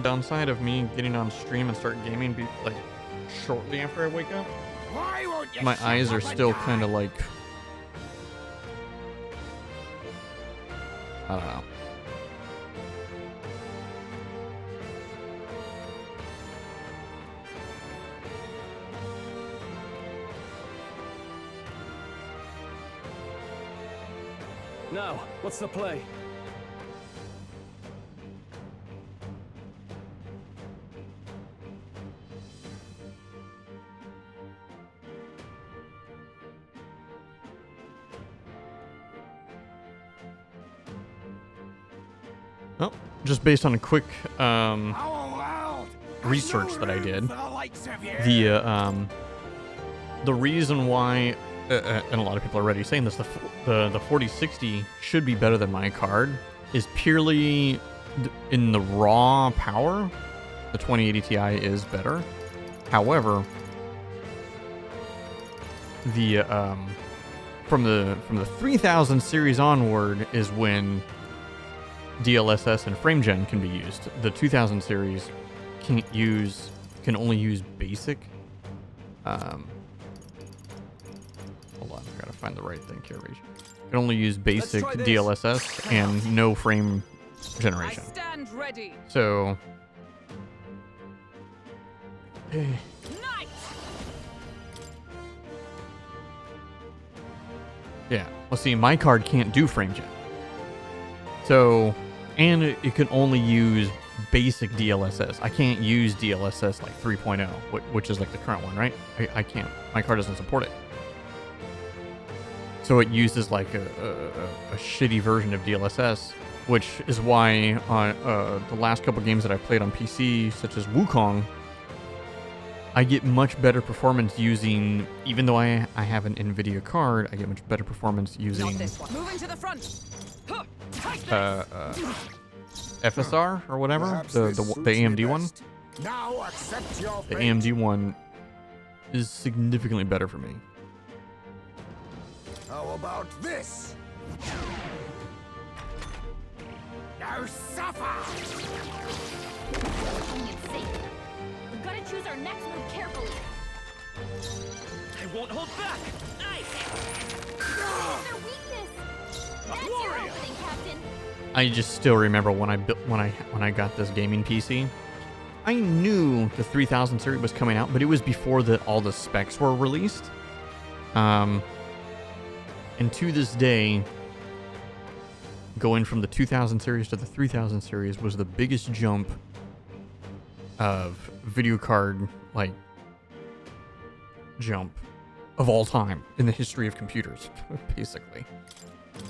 downside of me getting on stream and start gaming like shortly after I wake up. My eyes are still kind of like, I don't know. Now, what's the play? Well, just based on a quick research that I did, the reason why, and a lot of people are already saying this, the 4060 should be better than my card is purely in the raw power. The 2080 Ti is better. However, the from the 3000 series onward is when DLSS and FrameGen can be used. The 2000 series can only use basic. Hold on, I gotta find the right thing here. Can only use basic DLSS and no frame generation. I stand ready. So, yeah. Well, see, my card can't do frame gen. So, and it can only use basic DLSS. I can't use DLSS like 3.0, which is like the current one, right? I can't. My card doesn't support it. So it uses like a shitty version of DLSS, which is why on the last couple games that I played on PC, such as Wukong, I get much better performance using, even though I have an NVIDIA card, I get much better performance using Moving to the front. FSR or whatever, the AMD one. Now accept your The fate. AMD one is significantly better for me. How about this? Now suffer! We've got to choose our next move carefully. I won't hold back! Nice! Their weakness. That's your opening, Captain. I just still remember when I got this gaming PC. I knew the 3000 series was coming out, but it was before all the specs were released. And to this day, going from the 2000 series to the 3000 series was the biggest jump of video card jump of all time in the history of computers, basically.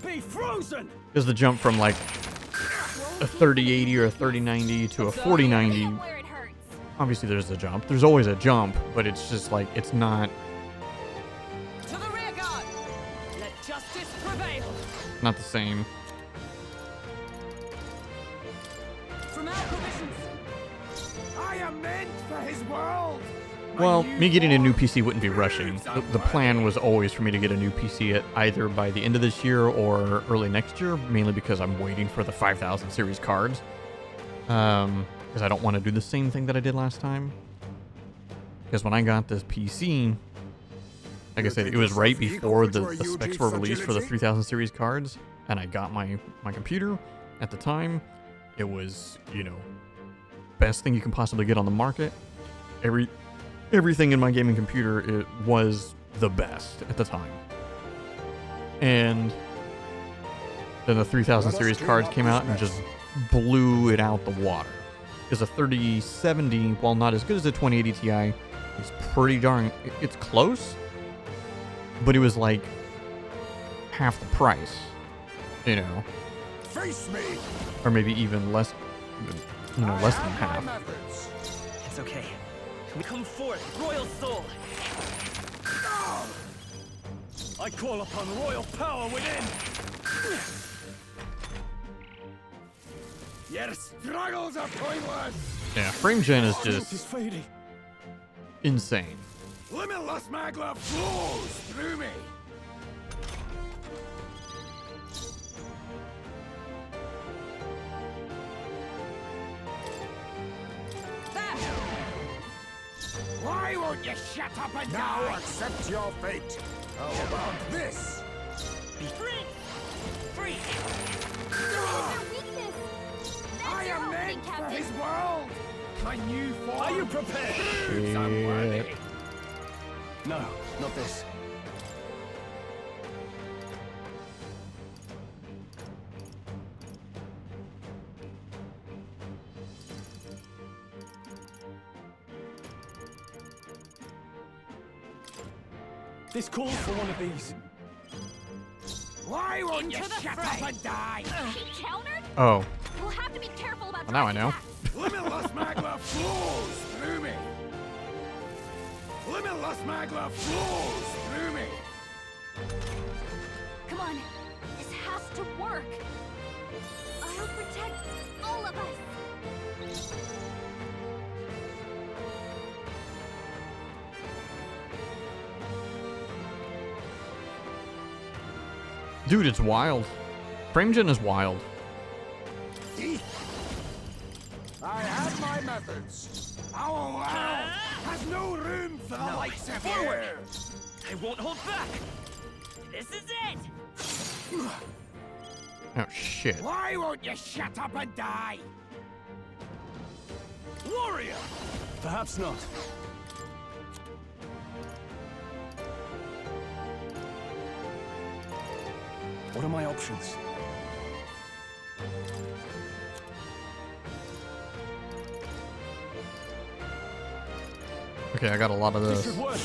Be frozen! Is the jump from like a 3080 or a 3090 to a 4090. Where it hurts. Obviously there's a jump. There's always a jump, but it's just like, it's not To the rear guard. Let justice prevail. the same. From our positions. I am meant for his world! Well, me getting a new PC wouldn't be rushing. The plan was always for me to get a new PC at either by the end of this year or early next year, mainly because I'm waiting for the 5000 series cards. Because I don't want to do the same thing that I did last time. Because when I got this PC, like I said, it was right before the specs were released for the 3000 series cards, and I got my computer at the time. It was, best thing you can possibly get on the market. Everything in my gaming computer, it was the best at the time. And then the 3000 series cards came out and just blew it out the water. Because a 3070, while not as good as a 2080 Ti, is pretty darn, it's close, but it was like half the price, Face me! or maybe even less, less than half. It's okay. We come forth, royal soul! I call upon royal power within! Your struggles are pointless! Yeah, frame gen is It's just fading. insane. Limitless magma flows through me! Why won't you shut up and now accept your fate? How about this? Be free! Free! Their weakness. That's I your am opening, meant for Captain. his world. My new form. Are you prepared? proves I'm worthy. No, not this. This calls for one of these. Why won't you Into the shut fray. up and die? She countered? Oh, We'll have to be careful about well, now I direct know. attacks. Limitless magma flows through me. Limitless magma flows through me. Come on. This has to work. I'll protect all of us. Dude, it's wild. FrameGen is wild. I have my methods. Our world has no room for the likes of Forward. you. I won't hold back. This is it. Oh, shit. Why won't you shut up and die? Warrior! Perhaps not. What are my options? Okay, I got a lot of This this. should work.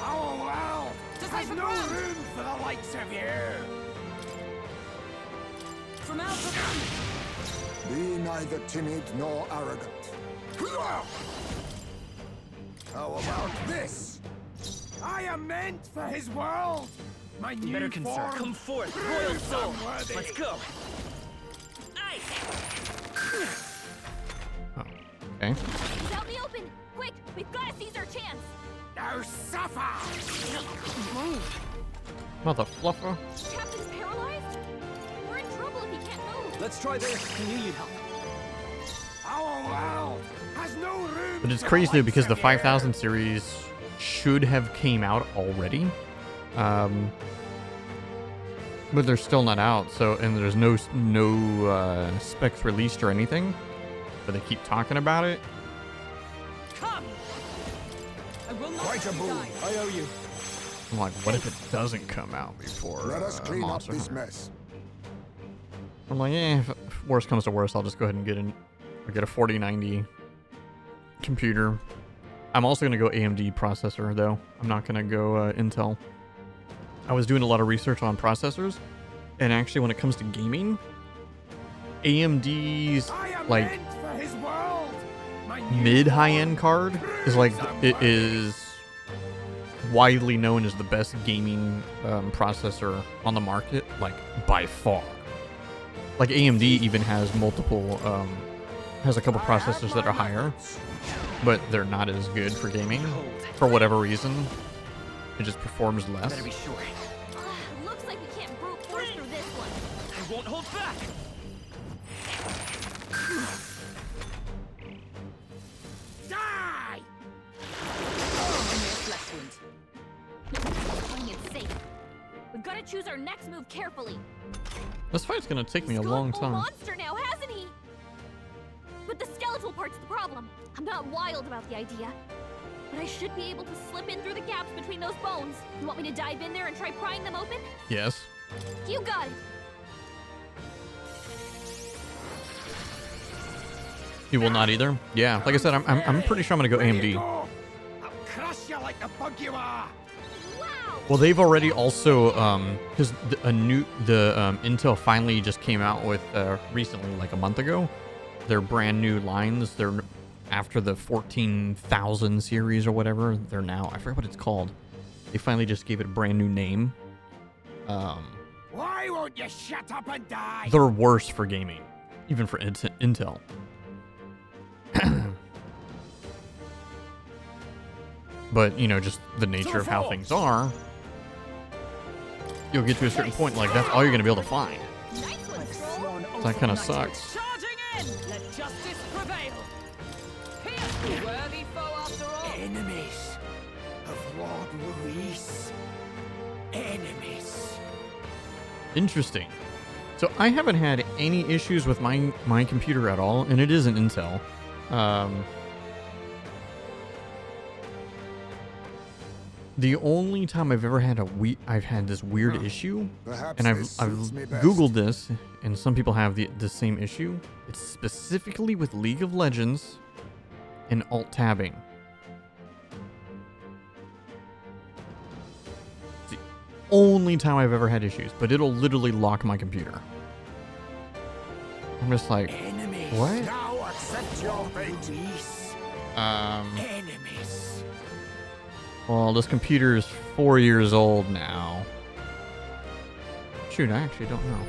Our world has Decipher no ground. room for the likes of you. From Alpha. Be neither timid nor arrogant. How about this? I am meant for his world. My new Better concern. form Come forth, proves royal soul. I'm worthy. Let's go. Ice. Okay. He's out in the open. Quick, we've got to seize our chance. Now suffer. Mother fluffer. Captain's paralyzed? We're in trouble if he can't move. Let's try this. Can you need help? Our world has no room. But it's for the crazy though likes because the of you. 5000 series should have came out already. But they're still not out. So, and there's no specs released or anything. But they keep talking about it. Come! I will not Quite a let you boon. die. I owe you. I'm like, what if it doesn't come out before Let us clean up Monster this Hunter? mess. I'm like, if worst comes to worst, I'll just go ahead and get a 4090 computer. I'm also gonna go AMD processor though. I'm not gonna go Intel. I was doing a lot of research on processors, and actually, when it comes to gaming, AMD's I am like meant for his world. My new mid-high-end form card is like proves I'm it worthy. is widely known as the best gaming processor on the market, like by far. Like AMD even has multiple, has a couple processors that are higher, but they're not as good for gaming for whatever reason. It just performs less. Better be sure. Looks like we can't brute force through this one. I won't hold back. Die! Flesh wound. Playing it safe. We've got to choose our next move carefully. This fight's gonna take me a He's long gone full time. monster now, hasn't he? But the skeletal part's the problem. I'm not wild about the idea. But I should be able to slip in through the gaps between those bones. You want me to dive in there and try prying them open? Yes. You got it. You will not either. Yeah, like I said, I'm pretty sure I'm gonna go Where you AMD. go? I'll crush you like the bug you are. Wow. Well, they've already also because Intel finally just came out with recently, like a month ago, their brand new lines. They're after the 14,000 series or whatever. They're now, I forget what it's called. They finally just gave it a brand new name. Why won't you shut up and die? They're worse for gaming, even for Intel. But you know, just the nature of how things are. You'll get to a certain point, like that's all you're gonna be able to find. Nice one, Scroll. Sworn oath That of kinda knighthood. sucks. Charging in! Let justice justice prevail. Here, worthy foe after all. Enemies of Lord Luis. Enemies. Interesting. So I haven't had any issues with my computer at all, and it is an Intel. The only time I've ever had I've had this weird issue, Perhaps and I've this suits me best. Googled this, and some people have the same issue. It's specifically with League of Legends and alt tabbing. It's the only time I've ever had issues, but it'll literally lock my computer. I'm just like, Enemies. what? Now accept your fate. Luis. Enemies. Well, this computer is 4 years old now. Shoot, I actually don't know.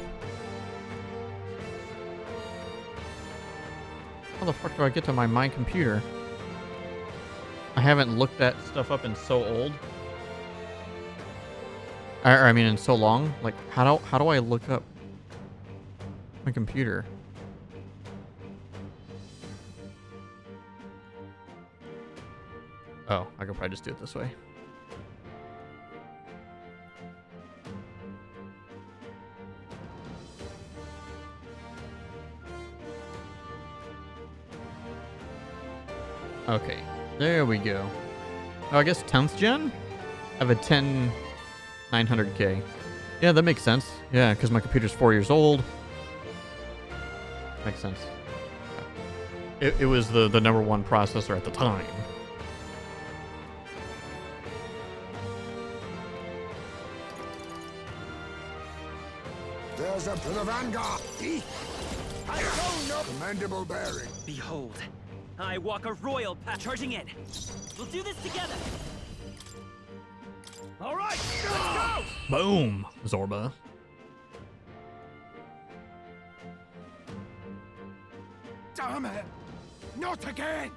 How the fuck do I get to my computer? I haven't looked that stuff up in so old. I mean, in so long. Like, how do I look up my computer? Oh, I could probably just do it this way. Okay, there we go. Oh, I guess 10th gen? I have a 10 900K. Yeah, that makes sense. Yeah, because my computer's 4 years old. Makes sense. It was the number one processor at the time. There's up to the vanguard. I don't know. Commendable bearing. Behold, I walk a royal path charging in. We'll do this together. All right, let's go. Boom, Zorba. Damn it! Not again!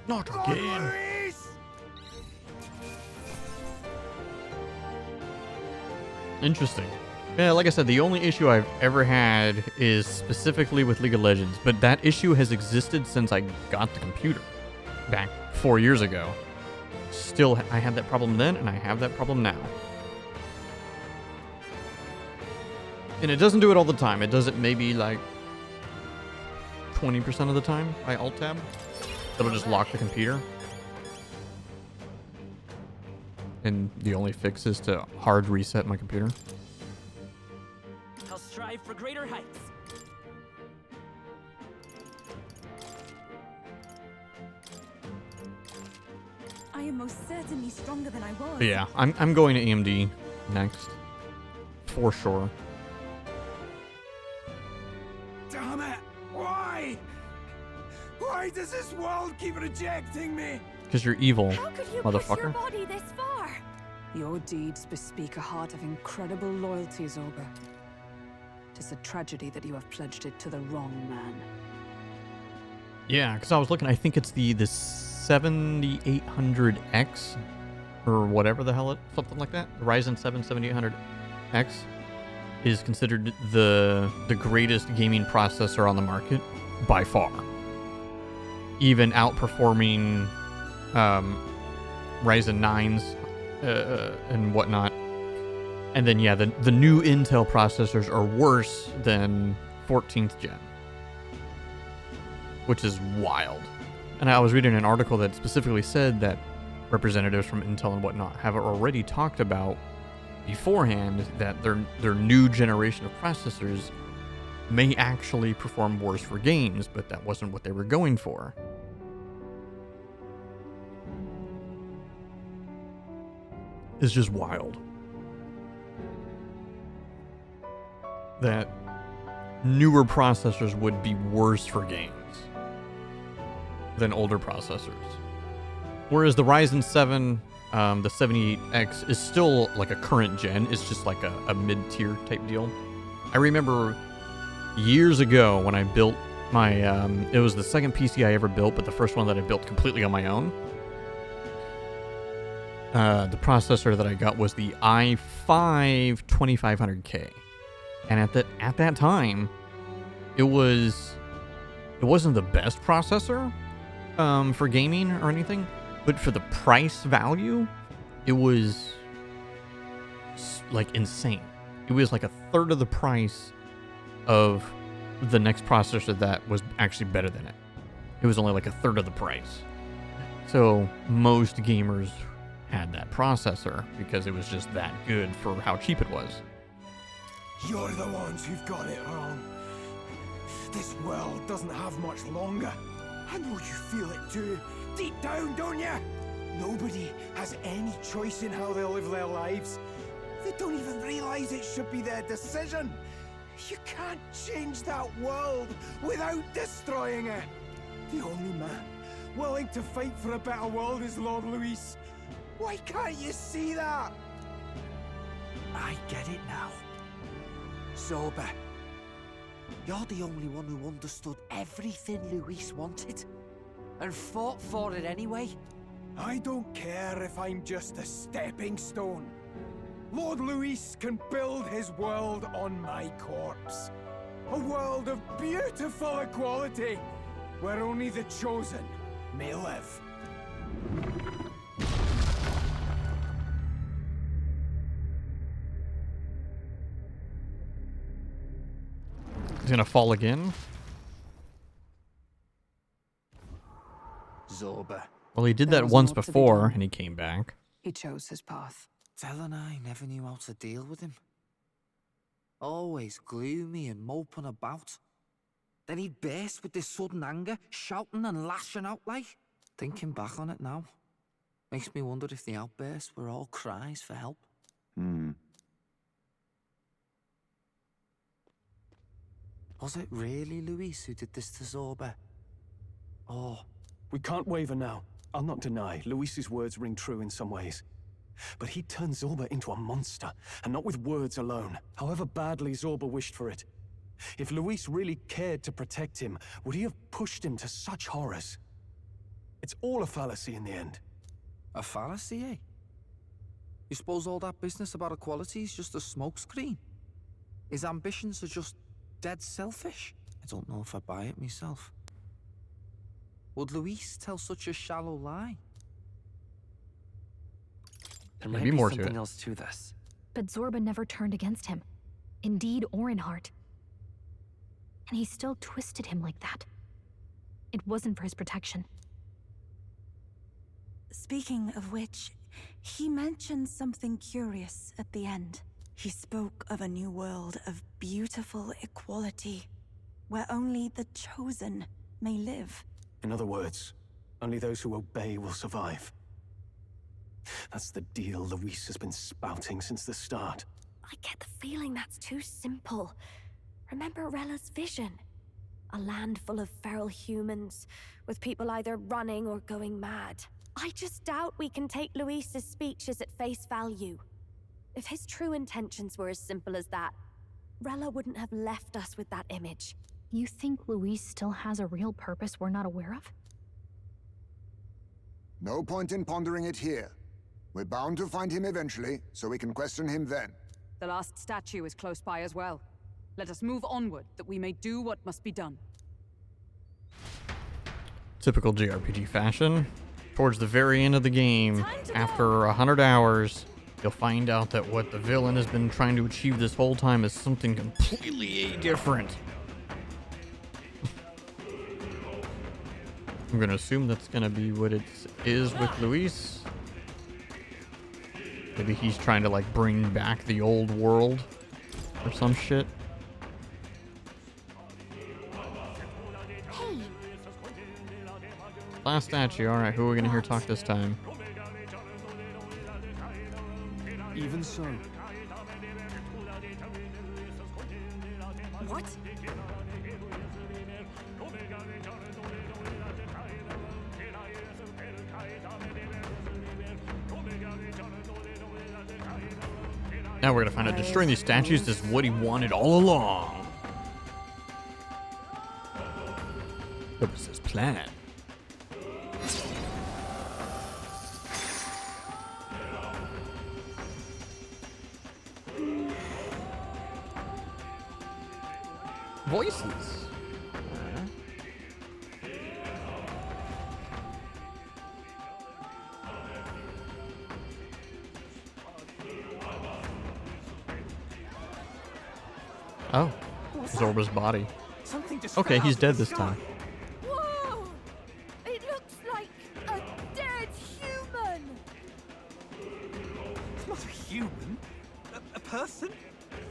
Not Lord again. Luis! Interesting. Yeah, like I said, the only issue I've ever had is specifically with League of Legends, but that issue has existed since I got the computer back 4 years ago. Still, I had that problem then, and I have that problem now. And it doesn't do it all the time. It does it maybe like 20% of the time by alt tab. It'll just lock the computer. And the only fix is to hard reset my computer. I'll strive for greater heights. I am most certainly stronger than I was. But yeah, I'm going to AMD next. For sure. Damn it! Why? Why does this world keep rejecting me? Because you're evil, How could you push your motherfucker. body this far? Your deeds bespeak a heart of incredible loyalty, Zorba. Tis a tragedy that you have pledged it to the wrong man. Yeah, because I was looking, I think it's the 7800X or whatever the hell something like that. The Ryzen 7 7800X is considered the greatest gaming processor on the market by far. Even outperforming Ryzen 9s and whatnot. And then, yeah, the new Intel processors are worse than 14th gen, which is wild. And I was reading an article that specifically said that representatives from Intel and whatnot have already talked about beforehand that their new generation of processors may actually perform worse for games, but that wasn't what they were going for. It's just wild that newer processors would be worse for games than older processors. Whereas the Ryzen 7, the 78X, is still like a current gen. It's just like a mid-tier type deal. I remember years ago when I built my, it was the second PC I ever built, but the first one that I built completely on my own. The processor that I got was the i5 2500K. And at that time, it was It wasn't the best processor for gaming or anything, but for the price value, it was like insane. It was like a third of the price of the next processor that was actually better than it. It was only like a third of the price. So most gamers had that processor because it was just that good for how cheap it was. You're the ones who've got it wrong. This world doesn't have much longer. I know you feel it too, deep down, don't you? Nobody has any choice in how they live their lives. They don't even realize it should be their decision. You can't change that world without destroying it. The only man willing to fight for a better world is Lord Luis. Why can't you see that? I get it now. Zorba, you're the only one who understood everything Luis wanted and fought for it anyway. I don't care if I'm just a stepping stone. Lord Luis can build his world on my corpse. A world of beautiful equality, where only the chosen may live. He's gonna fall again. Zorba. Well, he did There that was once more to be before, done. and he came back. He chose his path. Tel and I never knew how to deal with him. Always gloomy and moping about. Then he'd burst with this sudden anger, shouting and lashing out like. Thinking back on it now, makes me wonder if the outbursts were all cries for help. Was it really Luis who did this to Zorba? Or... We can't waver now. I'll not deny, Luis's words ring true in some ways. But he turned Zorba into a monster, and not with words alone, however badly Zorba wished for it. If Luis really cared to protect him, would he have pushed him to such horrors? It's all a fallacy in the end. a fallacy, eh? You suppose all that business about equality is just a smokescreen? His ambitions are just dead selfish? I don't know if I buy it myself. Would Luis tell such a shallow lie? There Maybe might be more to something it. else to this. But Zorba never turned against him. In deed or in heart. And he still twisted him like that. It wasn't for his protection. Speaking of which, he mentioned something curious at the end. He spoke of a new world of beautiful equality, where only the chosen may live. In other words, only those who obey will survive. That's the deal Luis has been spouting since the start. I get the feeling that's too simple. Remember Rella's vision? A land full of feral humans, with people either running or going mad. I just doubt we can take Luis's speeches at face value. If his true intentions were as simple as that, Rella wouldn't have left us with that image. You think Luis still has a real purpose we're not aware of? No point in pondering it here. We're bound to find him eventually, so we can question him then. The last statue is close by as well. Let us move onward, that we may do what must be done. Typical JRPG fashion. Towards the very end of the game, after 100 hours, you'll find out that what the villain has been trying to achieve this whole time is something completely different. I'm gonna assume that's gonna be what it is with Luis. Maybe he's trying to like bring back the old world or some shit. Hey, Last statue. All right, who are we gonna hear talk this time? Even so, What? Now we're gonna find out destroying these statues is what he wanted all along. What was his plan? Voices. Oh, Zorba's body. Something just Okay, fell he's out of dead the this sky. time. Whoa! It looks like a dead human! It's not a human. A person?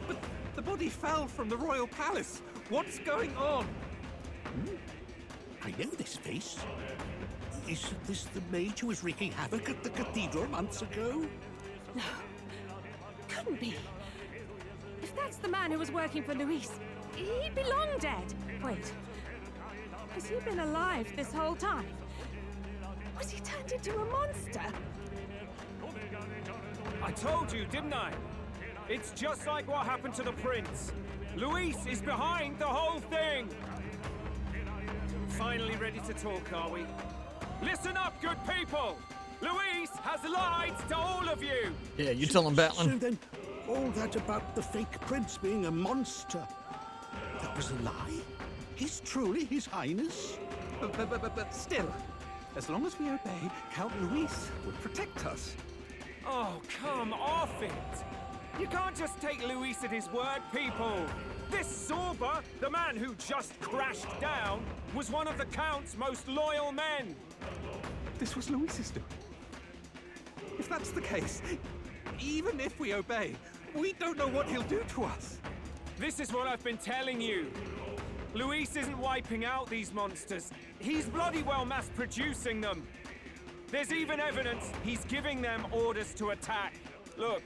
But the body fell from the royal palace. What's going on? I know this face. Isn't this the mage who was wreaking havoc at the cathedral months ago? No. Couldn't be. If that's the man who was working for Luis, he'd be long dead. Wait. Has he been alive this whole time? Was he turned into a monster? I told you, didn't I? It's just like what happened to the prince. Luis is behind the whole thing! Finally ready to talk, are we? Listen up, good people! Luis has lied to all of you! Yeah, you tell him, Batlin. So then, all that about the fake prince being a monster, that was a lie? He's truly His Highness? But still, as long as we obey, Count Luis will protect us. Oh, come off it! You can't just take Luis at his word, people! This Zorba, the man who just crashed down, was one of the Count's most loyal men! This was Luis's doing. If that's the case, even if we obey, we don't know what he'll do to us. This is what I've been telling you. Luis isn't wiping out these monsters. He's bloody well mass-producing them. There's even evidence he's giving them orders to attack. Look,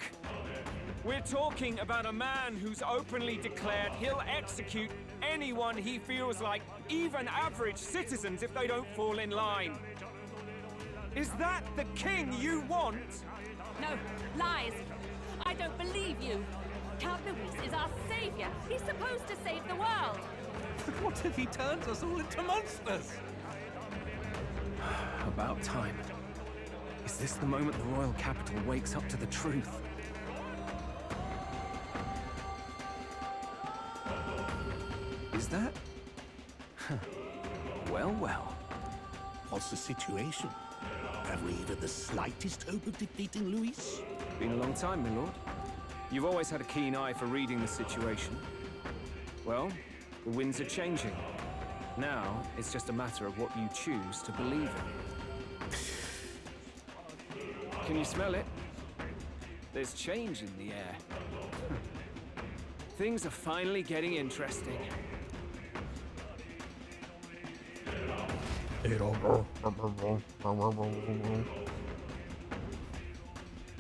we're talking about a man who's openly declared he'll execute anyone he feels like, even average citizens, if they don't fall in line. Is that the king you want? No, lies. I don't believe you. Count Luis is our savior. He's supposed to save the world. But what if he turns us all into monsters? About time. Is this the moment the royal capital wakes up to the truth? Is that? Well, well. What's the situation? Have we even the slightest hope of defeating Luis? Been a long time, my lord. You've always had a keen eye for reading the situation. Well, the winds are changing. Now, it's just a matter of what you choose to believe in. Can you smell it? There's change in the air. Things are finally getting interesting.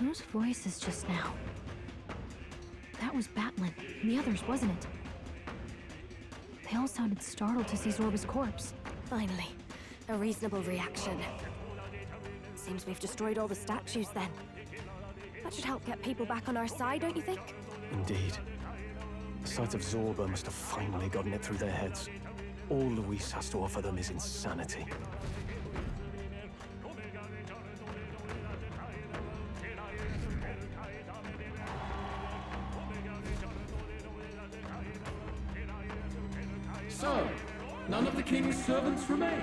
Those voices just now. That was Batlin, and the others, wasn't it? They all sounded startled to see Zorba's corpse. Finally, a reasonable reaction. Seems we've destroyed all the statues then. That should help get people back on our side, don't you think? Indeed. The sight of Zorba must have finally gotten it through their heads. All Luis has to offer them is insanity. So, none of the king's servants remain.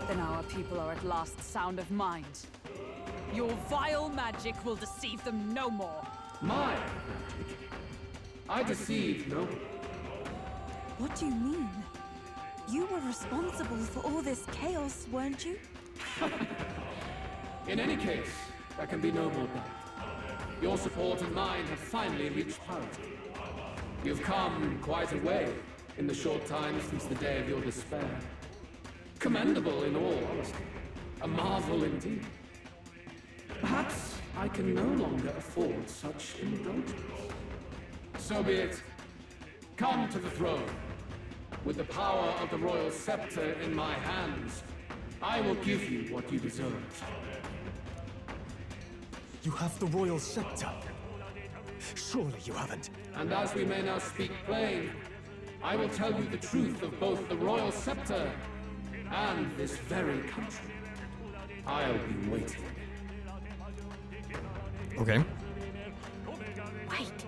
Then our people are at last sound of mind. Your vile magic will deceive them no more. My magic? I deceive no one. What do you mean? You were responsible for all this chaos, weren't you? In any case, there can be no more doubt. Your support and mine have finally reached parity. You've come quite a way in the short time since the day of your despair. Commendable in all honesty. A marvel indeed. Perhaps I can no longer afford such indulgence. So be it. Come to the throne. With the power of the royal scepter in my hands, I will give you what you deserve. You have the royal scepter. Surely you haven't. And as we may now speak plain, I will tell you the truth of both the royal scepter and this very country. I'll be waiting. Okay. Wait,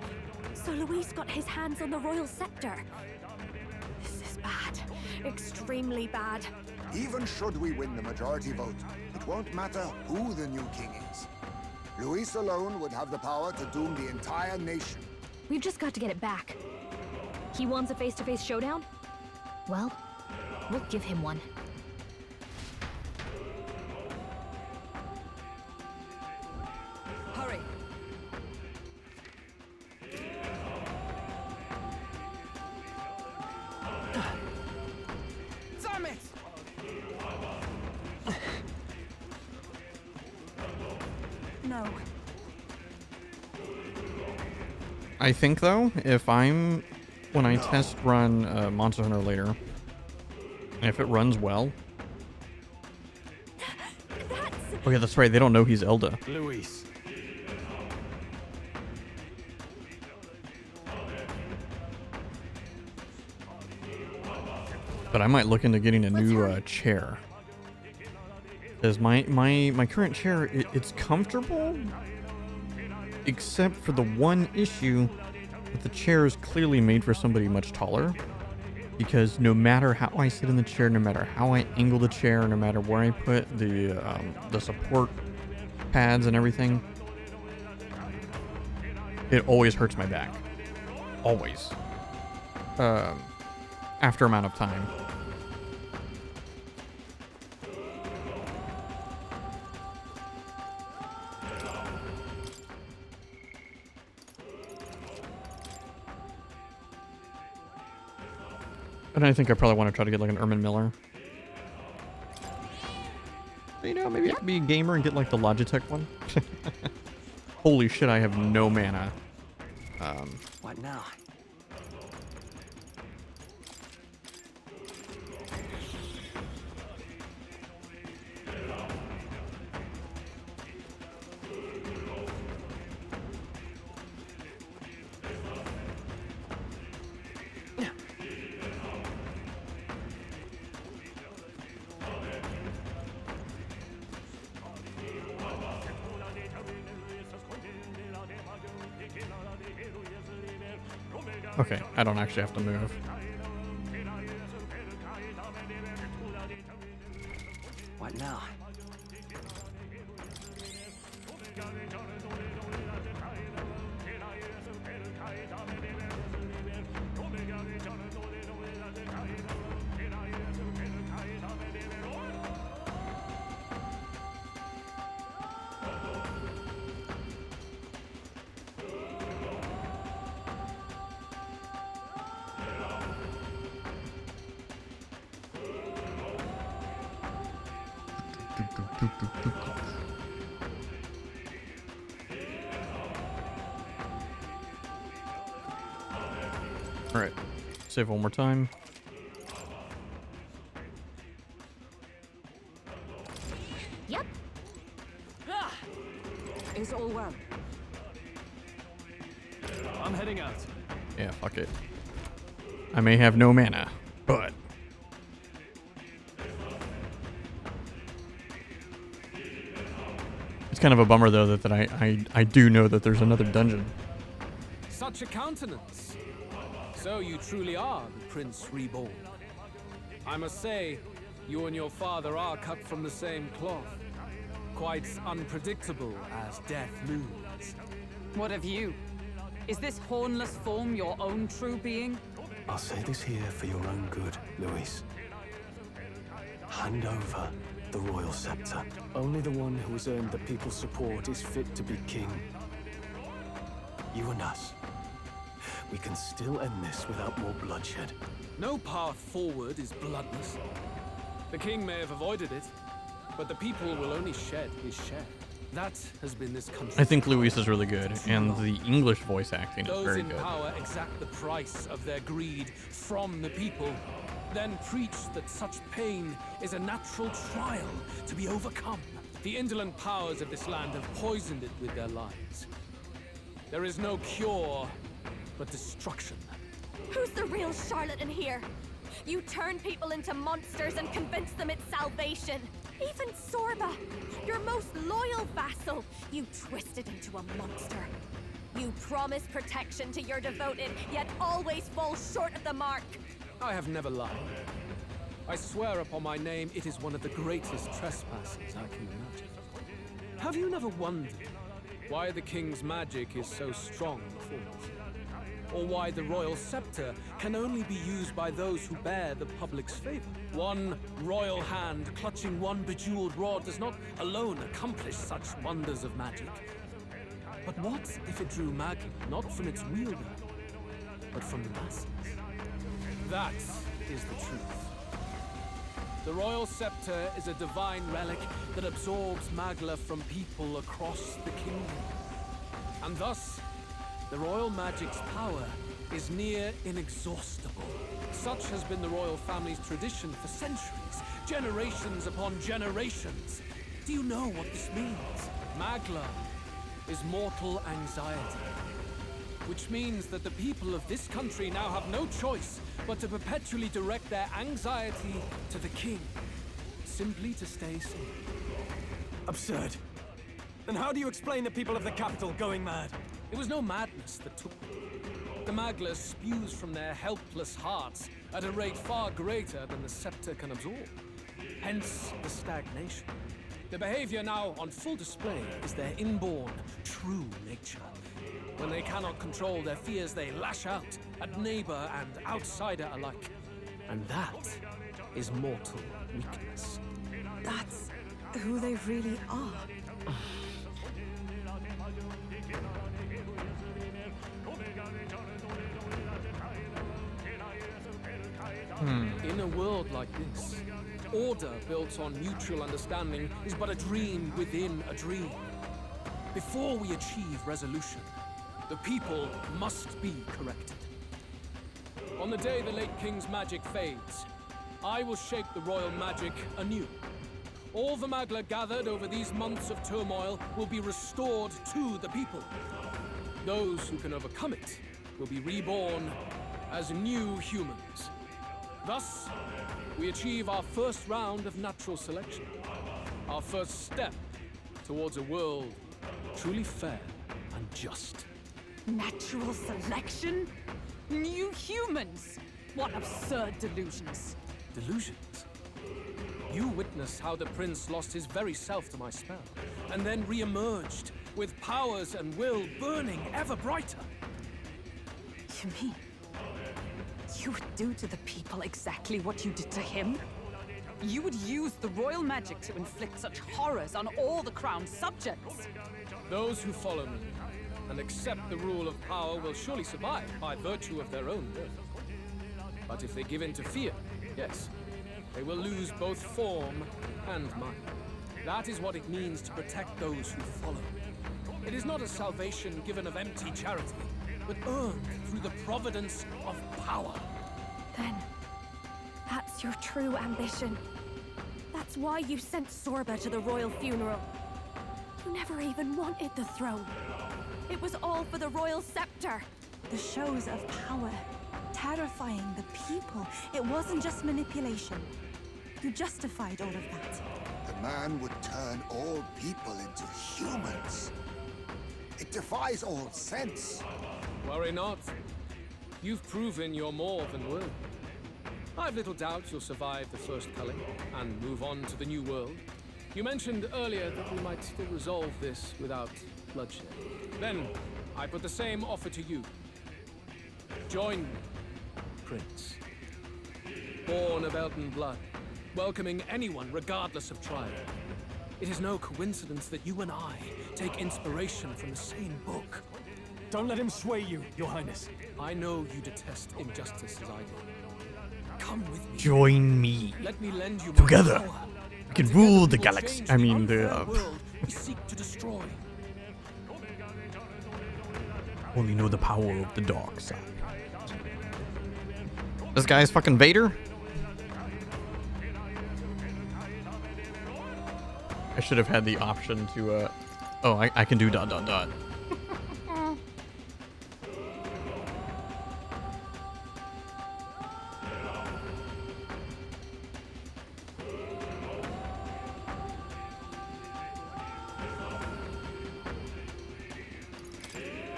so Luis got his hands on the royal scepter. This is bad. Extremely bad. Even should we win the majority vote, it won't matter who the new king is. Luis alone would have the power to doom the entire nation. We've just got to get it back. He wants a face-to-face showdown? Well, we'll give him one. Hurry. Damn it! No. I think though, when I test run Monster Hunter later, and if it runs well. Oh yeah, that's right. They don't know he's Elda. Luis. But I might look into getting a new chair. Because my current chair, it's comfortable, except for the one issue that the chair is clearly made for somebody much taller. Because no matter how I sit in the chair, no matter how I angle the chair, no matter where I put the support pads and everything, it always hurts my back. Always. After amount of time. And I think I probably want to try to get like an Ermin Miller. You know, maybe I could be a gamer and get like the Logitech one. Holy shit, I have no mana. What now? Okay, I don't actually have to move. What now? Alright, save one more time. Yep. Is all well? I'm heading out. Yeah, fuck it. I may have no mana, but... It's kind of a bummer though that I do know that there's another dungeon. Such a countenance. So you truly are the Prince Reborn. I must say, you and your father are cut from the same cloth. Quite unpredictable as death looms. What of you? Is this hornless form your own true being? I'll say this here for your own good, Luis. Hand over the royal scepter. Only the one who has earned the people's support is fit to be king. You and us. We can still end this without more bloodshed. No path forward is bloodless. The king may have avoided it, but the people will only shed his share. That has been this country. I think Luis is really good, and the English voice acting is very good. Those in power exact the price of their greed from the people, then preach that such pain is a natural trial to be overcome. The indolent powers of this land have poisoned it with their lies. There is no cure but destruction. Who's the real charlatan here? You turn people into monsters and convince them it's salvation. Even Zorba, your most loyal vassal, you twisted into a monster. You promise protection to your devoted, yet always fall short of the mark. I have never lied. I swear upon my name, it is one of the greatest trespasses I can imagine. Have you never wondered why the king's magic is so strong before us? or why the royal scepter can only be used by those who bear the public's favor. One royal hand clutching one bejeweled rod does not alone accomplish such wonders of magic. But what if it drew Magla not from its wielder, but from the masses? That is the truth. The royal scepter is a divine relic that absorbs Magla from people across the kingdom. And thus, the royal magic's power is near inexhaustible. Such has been the royal family's tradition for centuries, generations upon generations. Do you know what this means? Magla is mortal anxiety, which means that the people of this country now have no choice but to perpetually direct their anxiety to the king, simply to stay safe. Absurd. Then how do you explain the people of the capital going mad? It was no madness that took them. The Magla spews from their helpless hearts at a rate far greater than the scepter can absorb. Hence the stagnation. The behavior now on full display is their inborn, true nature. When they cannot control their fears, they lash out at neighbor and outsider alike. And that is mortal weakness. That's who they really are. In a world like this, order built on mutual understanding is but a dream within a dream. Before we achieve resolution, the people must be corrected. On the day the late king's magic fades, I will shape the royal magic anew. All the Magla gathered over these months of turmoil will be restored to the people. Those who can overcome it will be reborn as new humans. Thus, we achieve our first round of natural selection. Our first step towards a world truly fair and just. Natural selection? New humans? What absurd delusions. Delusions? You witnessed how the prince lost his very self to my spell, and then re-emerged with powers and will burning ever brighter. You mean you would do to the people exactly what you did to him? You would use the royal magic to inflict such horrors on all the crown's subjects? Those who follow me and accept the rule of power will surely survive by virtue of their own will. But if they give in to fear, yes, they will lose both form and mind. That is what it means to protect those who follow. It is not a salvation given of empty charity, but earned through the providence of power. Then, that's your true ambition. That's why you sent Zorba to the royal funeral. You never even wanted the throne. It was all for the royal scepter. The shows of power, terrifying the people. It wasn't just manipulation. You justified all of that. The man would turn all people into humans. It defies all sense. Worry not. You've proven you're more than worthy. I've little doubt you'll survive the first culling and move on to the new world. You mentioned earlier that we might still resolve this without bloodshed. Then, I put the same offer to you. Join me, Prince. Born of Elden blood, welcoming anyone regardless of tribe. It is no coincidence that you and I take inspiration from the same book. Don't let him sway you, Your Highness. I know you detest injustice as I do. Come with me. Join me. Let me lend you my Together, power. we can rule the galaxy. I mean, the. World we seek to destroy. Only know the power of the dark side. This guy's fucking Vader? I should have had the option to, oh, I can do ...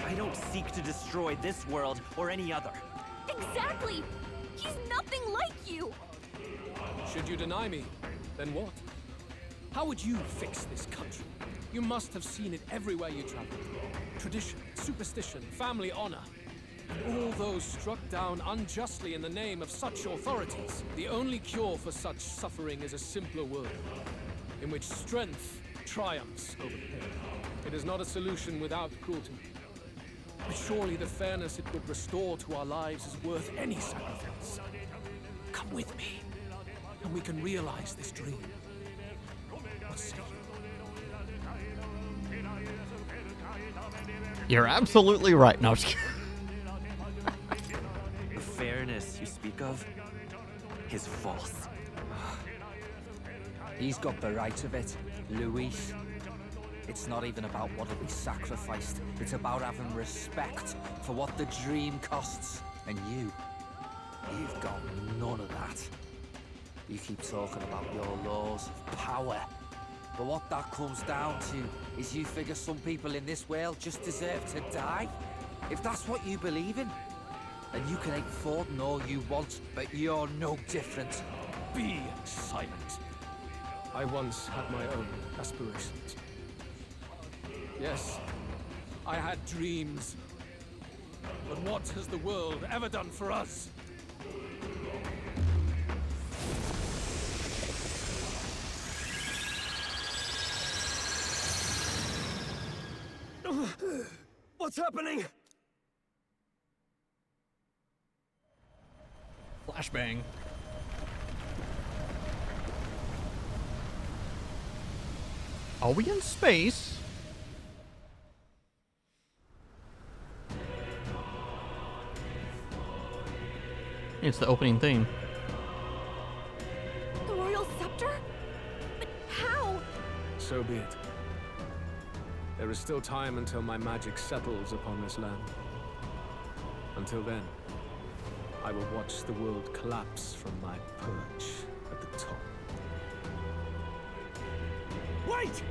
I don't seek to destroy this world or any other. Exactly! He's nothing like you! Should you deny me, then what? How would you fix this country? You must have seen it everywhere you travel. Tradition, superstition, family honor. All those struck down unjustly in the name of such authorities. The only cure for such suffering is a simpler world, in which strength triumphs over pain. It is not a solution without cruelty. But surely the fairness it would restore to our lives is worth any sacrifice. Come with me, and we can realize this dream. What say you? You're absolutely right. No, I'm just kidding. The fairness you speak of is false. He's got the right of it, Luis. It's not even about what'll be sacrificed. It's about having respect for what the dream costs. And you've got none of that. You keep talking about your laws of power. But what that comes down to is you figure some people in this world just deserve to die. If that's what you believe in, then you can hate Thornton all you want, but you're no different. Be silent. I once had my own aspirations. Yes, I had dreams. But what has the world ever done for us? What's happening? Flashbang. Are we in space? It's the opening theme. The royal scepter? But how? So be it. There is still time until my magic settles upon this land. Until then, I will watch the world collapse from my perch at the top. Wait!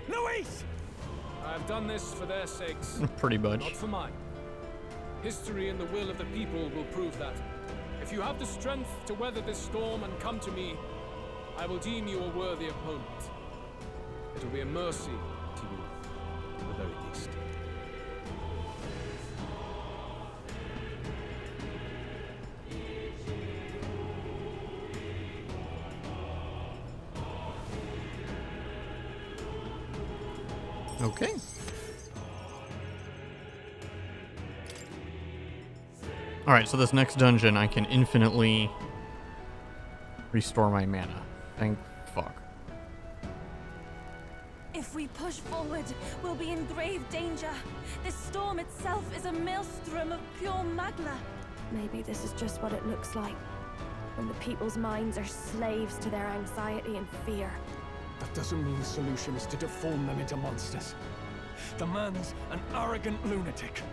Luis! I've done this for their sakes. Pretty much. Not for mine. History and the will of the people will prove that. If you have the strength to weather this storm and come to me, I will deem you a worthy opponent. It will be a mercy to you, at the very least. Okay. Alright, so this next dungeon, I can infinitely restore my mana. Thank fuck. If we push forward, we'll be in grave danger. This storm itself is a maelstrom of pure magma. Maybe this is just what it looks like. When the people's minds are slaves to their anxiety and fear. That doesn't mean the solution is to deform them into monsters. The man's an arrogant lunatic.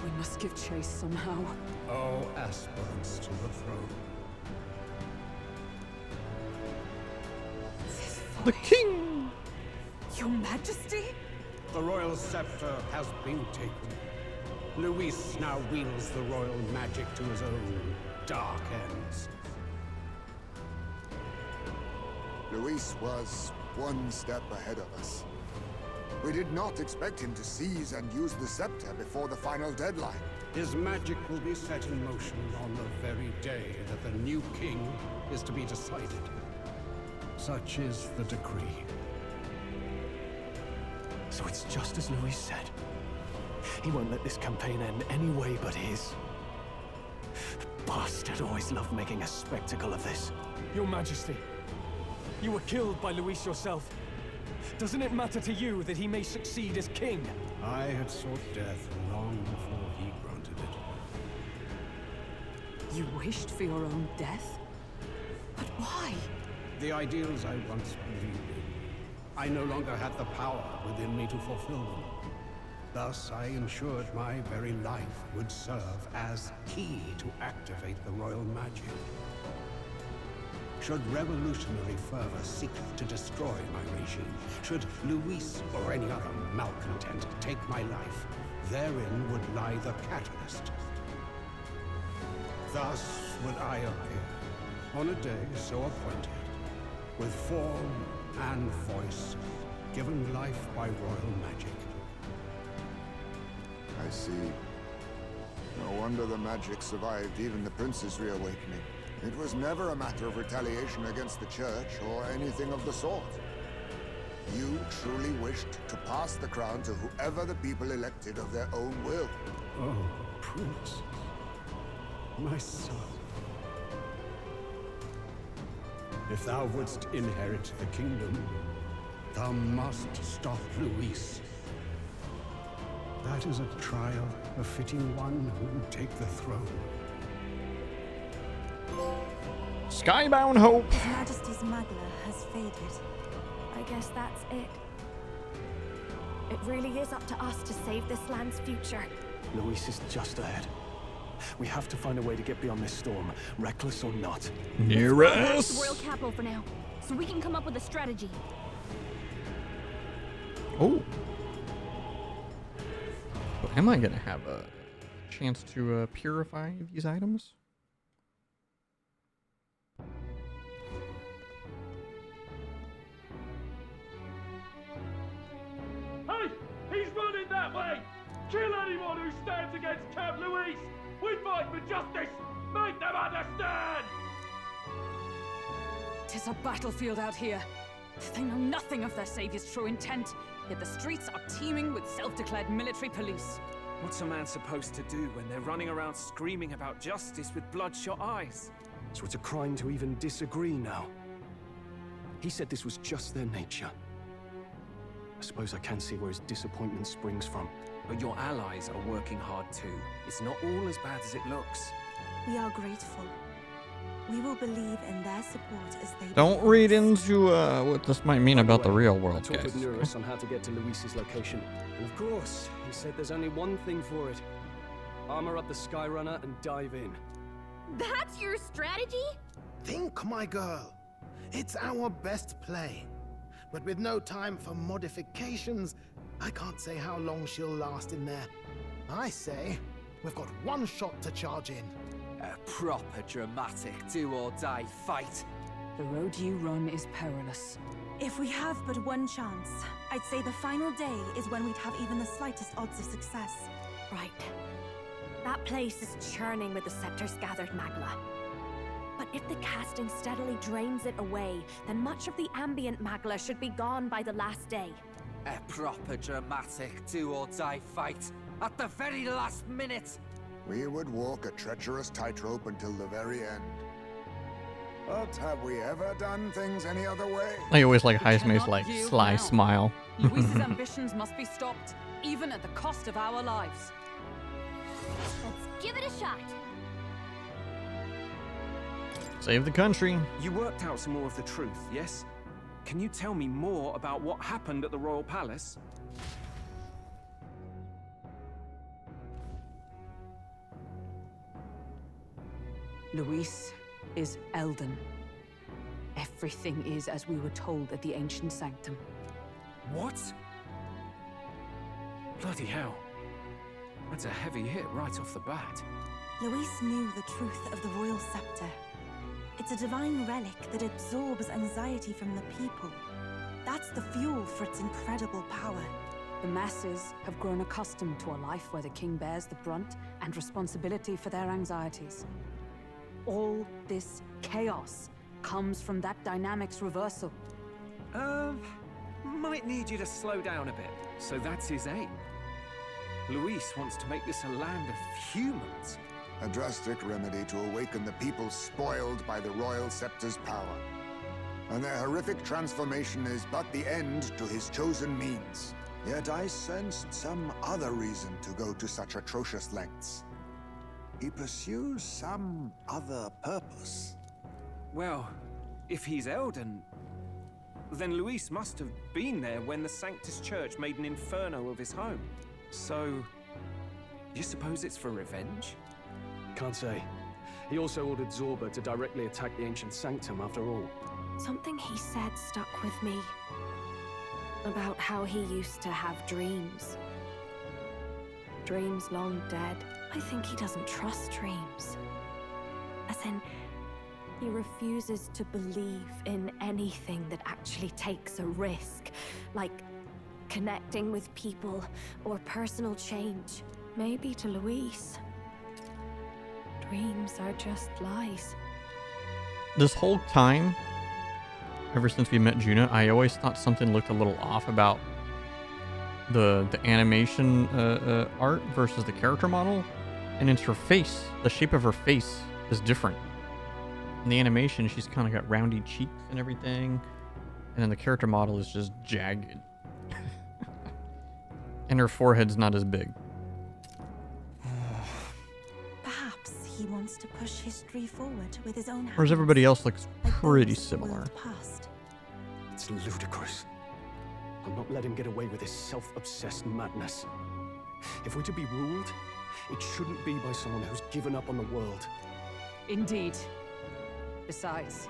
We must give chase somehow. All aspirants to the throne. The king! Your Majesty? The royal scepter has been taken. Luis now wields the royal magic to his own dark ends. Luis was one step ahead of us. We did not expect him to seize and use the scepter before the final deadline. His magic will be set in motion on the very day that the new king is to be decided. Such is the decree. So it's just as Luis said. He won't let this campaign end any way but his. The bastard always loved making a spectacle of this. Your Majesty, you were killed by Luis yourself. Doesn't it matter to you that he may succeed as king? I had sought death long before he granted it. You wished for your own death? But why? The ideals I once believed in, I no longer had the power within me to fulfill them. Thus, I ensured my very life would serve as key to activate the royal magic. Should revolutionary fervor seek to destroy my regime, should Luis or any other malcontent take my life, therein would lie the catalyst. Thus would I appear, on a day so appointed, with form and voice, given life by royal magic. I see. No wonder the magic survived even the prince's reawakening. It was never a matter of retaliation against the church or anything of the sort. You truly wished to pass the crown to whoever the people elected of their own will. Oh, Prince. My son. If thou wouldst inherit the kingdom, thou must stop Luis. That is a trial befitting one who would take the throne. Skybound hope. His Majesty's Magla has faded. I guess that's it. It really is up to us to save this land's future. Luis is just ahead. We have to find a way to get beyond this storm, reckless or not. Near Let's us. the royal capital for now, so we can come up with a strategy. Oh. But am I gonna have a chance to purify these items? Hey! He's running that way! Kill anyone who stands against Count Luis! We fight for justice! Make them understand! Tis a battlefield out here. They know nothing of their savior's true intent, yet the streets are teeming with self-declared military police. What's a man supposed to do when they're running around screaming about justice with bloodshot eyes? So it's a crime to even disagree now. He said this was just their nature. I suppose I can see where his disappointment springs from. But your allies are working hard too. It's not all as bad as it looks. We are grateful. We will believe in their support as they Don't read into what this might mean about the real world, I talked guys. with Nuris on how to get to Luis's location. And of course, he said there's only one thing for it. Armor up the Skyrunner and dive in. That's your strategy? Think, my girl. It's our best play. But with no time for modifications, I can't say how long she'll last in there. I say, we've got one shot to charge in. A proper dramatic do-or-die fight. The road you run is perilous. If we have but one chance, I'd say the final day is when we'd have even the slightest odds of success. Right. That place is churning with the scepter's gathered magla. But if the casting steadily drains it away, then much of the ambient magla should be gone by the last day. A proper dramatic do-or-die fight at the very last minute. We would walk a treacherous tightrope until the very end. But have we ever done things any other way? I always like Heismay's cannot like yield sly now. smile. Luis's ambitions must be stopped, even at the cost of our lives. Let's give it a shot. Save the country. You worked out some more of the truth, yes? Can you tell me more about what happened at the royal palace? Luis is Elden. Everything is as we were told at the ancient sanctum. What? Bloody hell. That's a heavy hit right off the bat. Luis knew the truth of the royal scepter. It's a divine relic that absorbs anxiety from the people. That's the fuel for its incredible power. The masses have grown accustomed to a life where the king bears the brunt and responsibility for their anxieties. All this chaos comes from that dynamic's reversal. Might need you to slow down a bit. So that's his aim. Luis wants to make this a land of humans. A drastic remedy to awaken the people spoiled by the royal scepter's power. And their horrific transformation is but the end to his chosen means. Yet I sensed some other reason to go to such atrocious lengths. He pursues some other purpose. Well, if he's Elden, then Luis must have been there when the Sanctus Church made an inferno of his home. So, you suppose it's for revenge? Can't say. He also ordered Zorba to directly attack the ancient sanctum after all. Something he said stuck with me. About how he used to have dreams. Dreams long dead. I think he doesn't trust dreams. As in, he refuses to believe in anything that actually takes a risk. Like connecting with people or personal change. Maybe to Luis, dreams are just lies. This whole time, ever since we met Juna, I always thought something looked a little off about the animation art versus the character model, and it's her face. The shape of her face is different. In the animation, she's kind of got roundy cheeks and everything, and then the character model is just jagged. And her forehead's not as big. Perhaps he wants to push history forward with his own hands. Whereas everybody else looks like pretty those similar. world past. It's ludicrous. I'll not let him get away with his self-obsessed madness. If we're to be ruled, it shouldn't be by someone who's given up on the world. Indeed. Besides,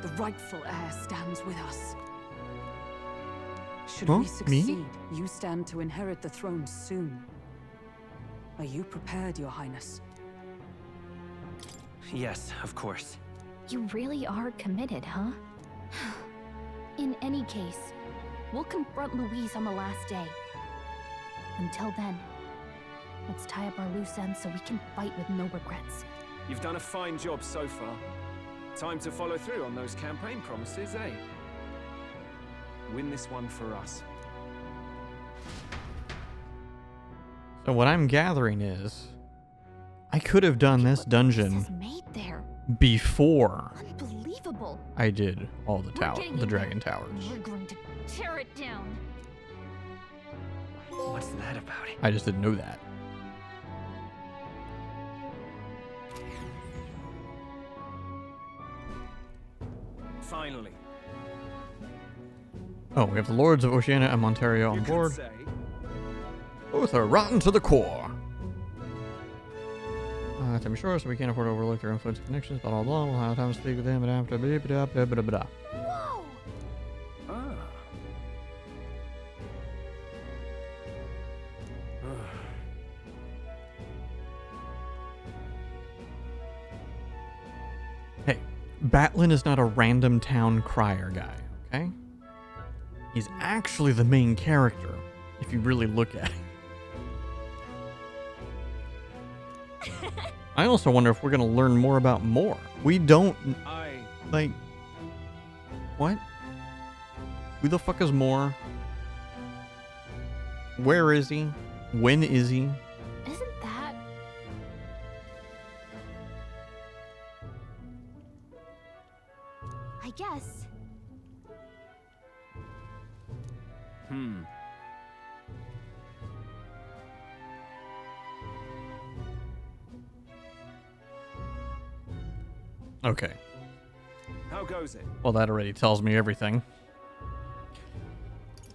the rightful heir stands with us. Should Huh? we succeed, Me? you stand to inherit the throne soon. Are you prepared, Your Highness? Yes, of course. You really are committed, huh? In any case, we'll confront Louise on the last day. Until then, let's tie up our loose ends so we can fight with no regrets. You've done a fine job so far. Time to follow through on those campaign promises, eh? Win this one for us. So what I'm gathering is, I could have done this dungeon Made there. before Unbelievable. I did all the Getting the in dragon there. towers. We're going to tear it down. What's that about? I just didn't know that. Finally. Oh, we have the Lords of Oceania and Montario on board. Say, Both are rotten to the core. To be sure, so we can't afford to overlook their influence and connections, blah, blah, blah. We'll have time to speak with them, and after blah, blah, blah, blah, blah. Whoa! ah. Hey, Batlin is not a random town crier guy, okay? He's actually the main character, if you really look at it. I also wonder if we're gonna learn more about Moore. We don't, like, what? Who the fuck is Moore? Where is he? When is he? Isn't that... I guess. Okay. How goes it? Well, that already tells me everything.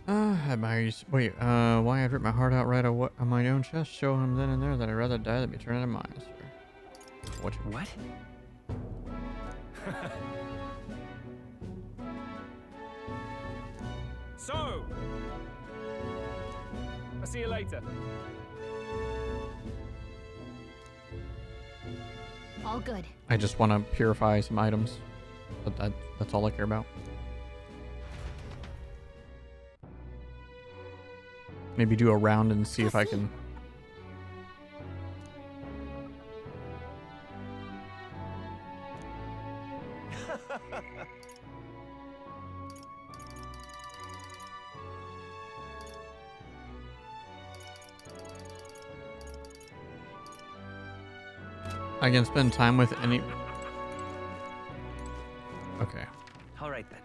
Wait, why I'd rip my heart out right on my own chest, show him then and there that I'd rather die than be turned into a monster. What? So, I'll see you later. All good. I just want to purify some items, but that's all I care about. Maybe do a round and see if I can... I can spend time with any... Okay. All right then.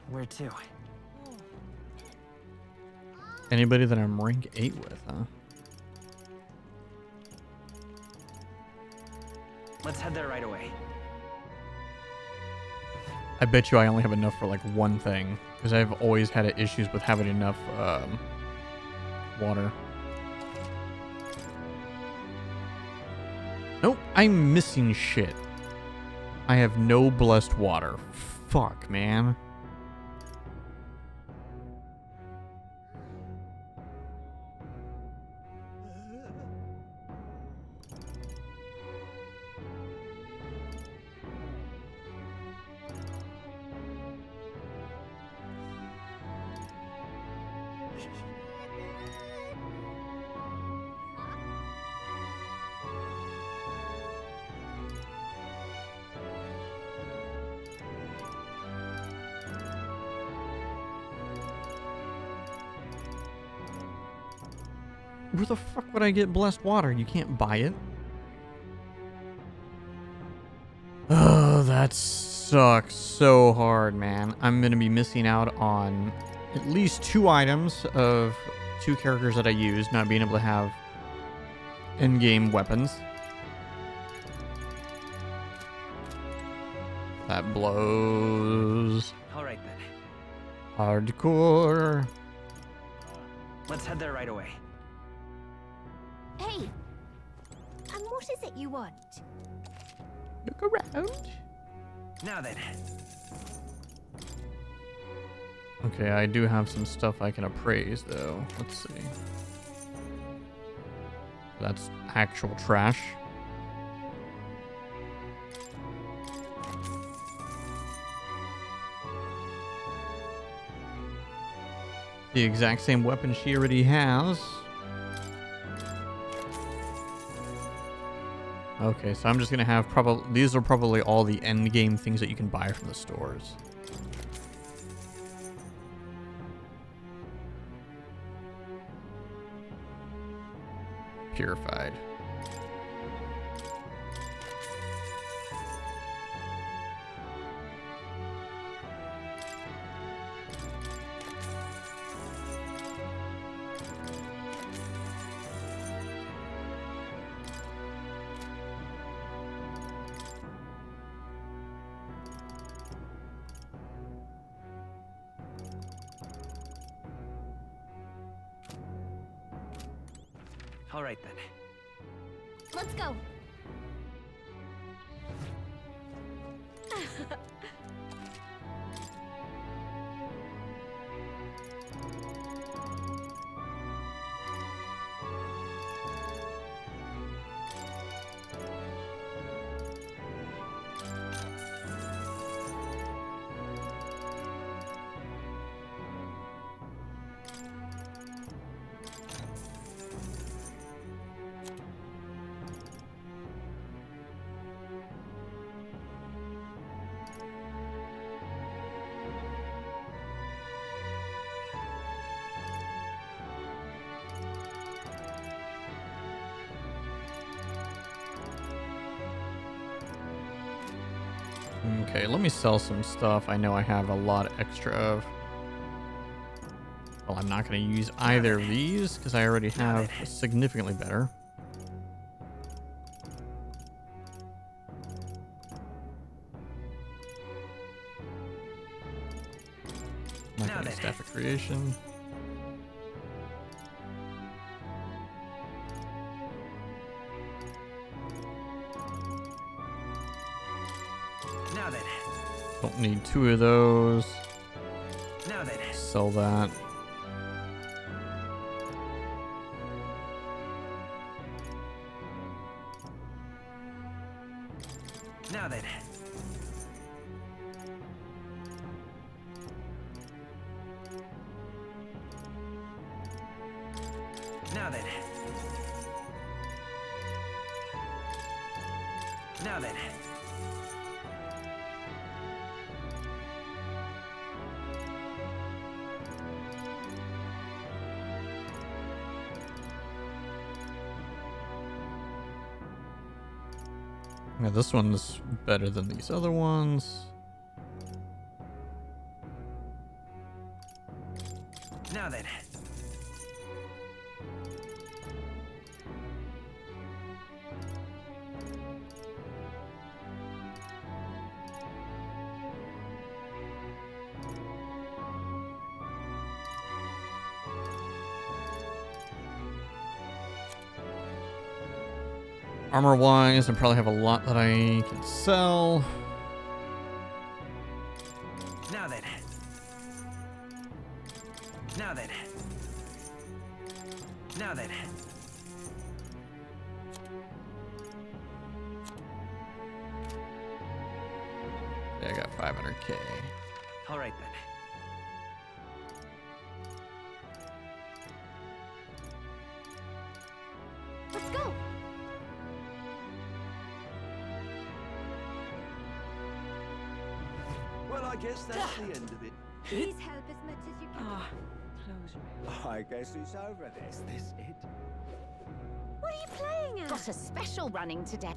Where to? Anybody that I'm rank 8 with, huh? Let's head there right away. I bet you I only have enough for like one thing, because I've always had issues with having enough water. Nope, I'm missing shit. I have no blessed water. Fuck, man. Where the fuck would I get blessed water? You can't buy it. Oh, that sucks so hard, man. I'm gonna be missing out on at least 2 items of 2 characters that I use, not being able to have in-game weapons. That blows. Alright then. Hardcore. Let's head there right away. Hey! And what is it you want? Look around. Now then. Okay, I do have some stuff I can appraise, though. Let's see. That's actual trash. The exact same weapon she already has. Okay, so I'm just gonna have these are probably all the end game things that you can buy from the stores. Purified. Alright then. Let's go. Okay, let me sell some stuff I know I have a lot extra of. Well, I'm not going to use either of these because I already have significantly better. Not going to staff of creation. Now then. Don't need 2 of those. Now then. Sell that. Now then. Now then. Now then. Yeah, this one's better than these other ones. Now then. Armor-wise, I probably have a lot that I can sell. Now then. Now then. Now then. Yeah, I got 500k. All right then. Let's go. Well, I guess that's the end of it. Please help as much as you can. I guess it's over then. Is this it? What are you playing at? Got a special running today.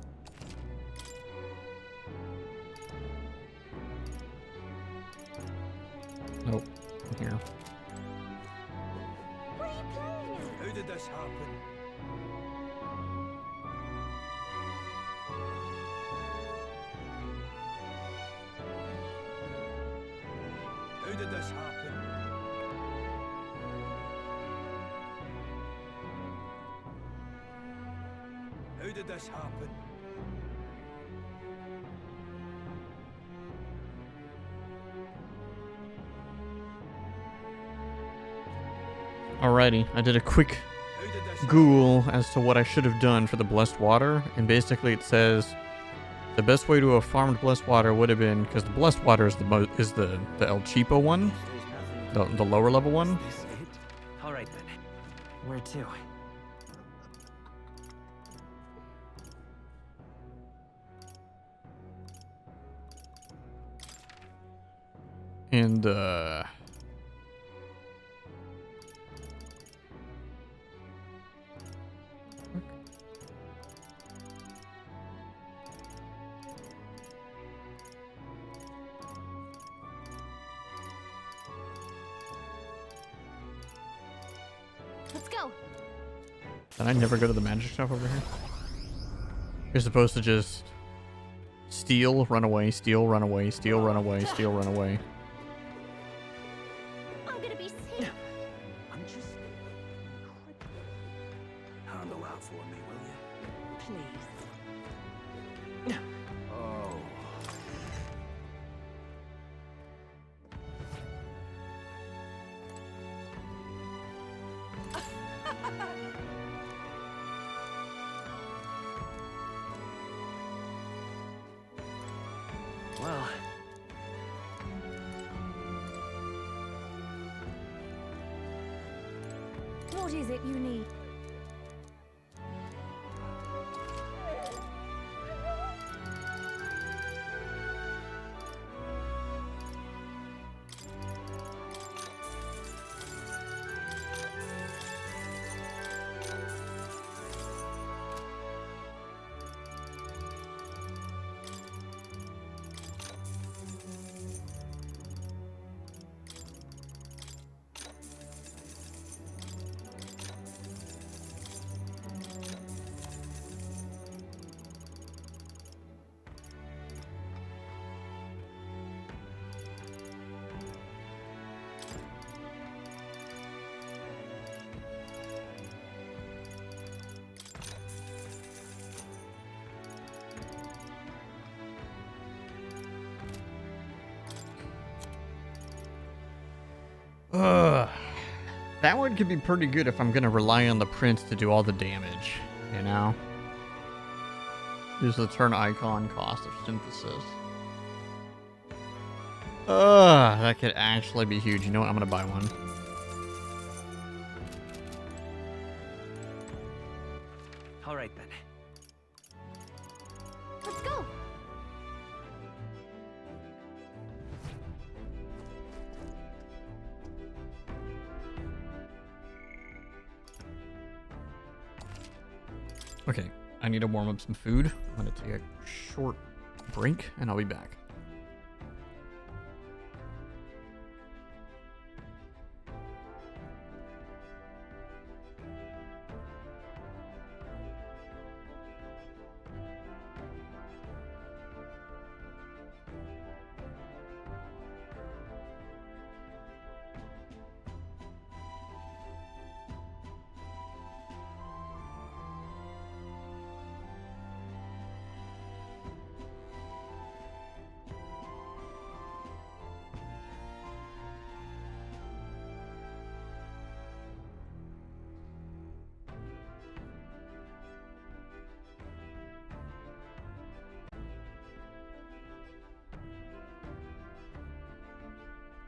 Nope. Here. What are you playing at? Who did this happen? Who did this happen? Who did this happen? Alrighty, I did a quick Google as to what I should have done for the blessed water, and basically it says the best way to have farmed blessed water would have been, because the blessed water is the El Cheapo one, the lower level one. All right then. Where to? And Let's go. Can I never go to the magic shop over here? You're supposed to just steal, run away, steal, run away, steal, run away, steal, run away. I'm gonna be safe. I'm just... Handle that for me, will you? Please. Oh. Well, What is it you need? That one could be pretty good if I'm gonna rely on the prince to do all the damage, you know? Use the turn icon, cost of synthesis. That could actually be huge. You know what? I'm gonna buy one. all right then. Let's go. Okay, I need to warm up some food. I'm gonna take a short break and I'll be back.